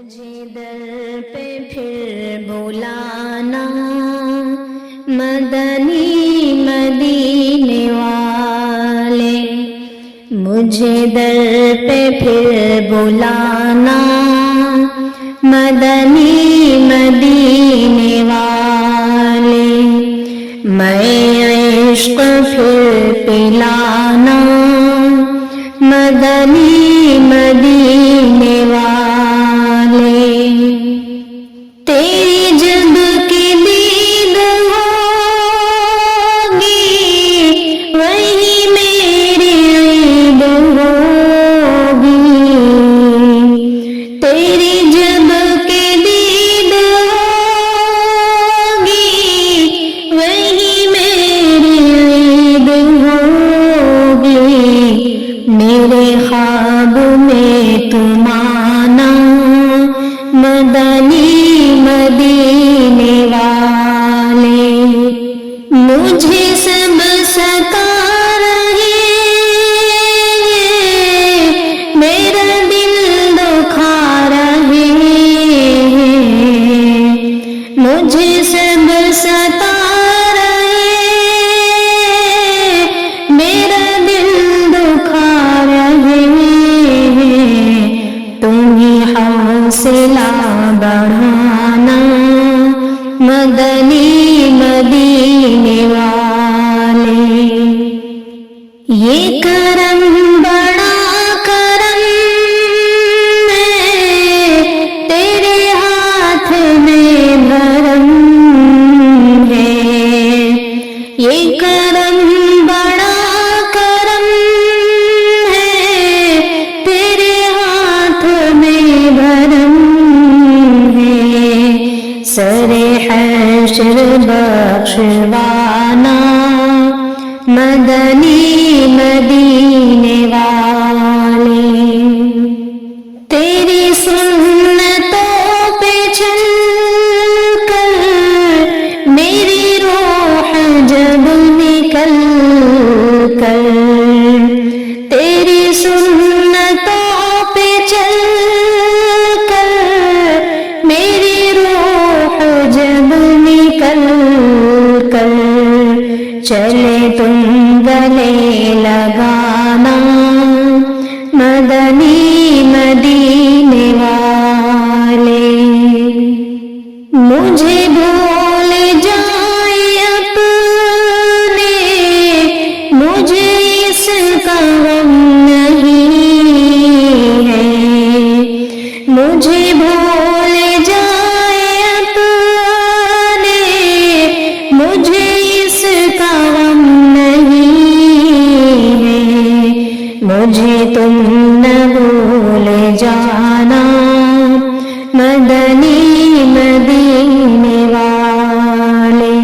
مجھے در پہ پھر بلانا مدنی مدینے والے، مجھے در پہ پھر بلانا مدنی مدینے والے، میں عشق پھر پلانا مدنی مدینے والے، تیری جب کی دید ہوگی وہی میری عید ہوگی، تیری جب کی دید ہوگی وہی میری عید ہوگی، میرے خواب میں تم آنا مدنی مدینے والے، مجھے سب ستا رہے میرا دل دکھا رہے، مجھے سب ستا رہے میرا دل دکھا رہے، تم ہی حوصلہ بڑھانا مدنی مدینے والے، یہ کرم بڑا کرم ہے تیرے ہاتھ میں بھرم ہے، یہ کرم بڑا کرم ہے تیرے ہاتھ میں بھرم ہے، سر حشر بخشوانا مدنی مدینے والے، تیری سنتوں پہ چل کر میری روح جب نکل کر، تیری سنتوں پہ چل کر میری روح جب نکل کر، چلے تم گلے لگانا مدنی مدینے والے، مجھے بھول جائے اپنے مجھے اس کا غم نہیں ہے، مجھے بھول جائے اپنے مجھے اس کا غم نہیں ہے، مجھے تم نہ بھول جانا مدنی مدینے والے،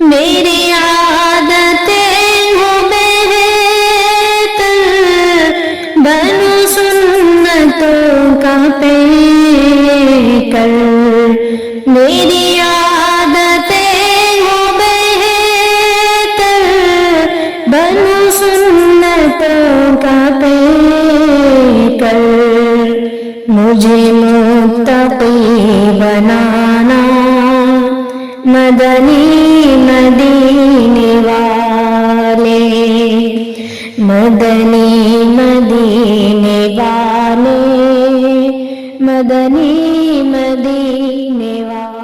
میری عادتیں ہو بہتر بنو سنتوں کا پیکر، میری عادتیں ہو بہتر بنو سنتوں کا پیکر، مجھے متقی بنانا مدنی مدینے والے، مدنی مدینے والے، مدنی مدینے والے۔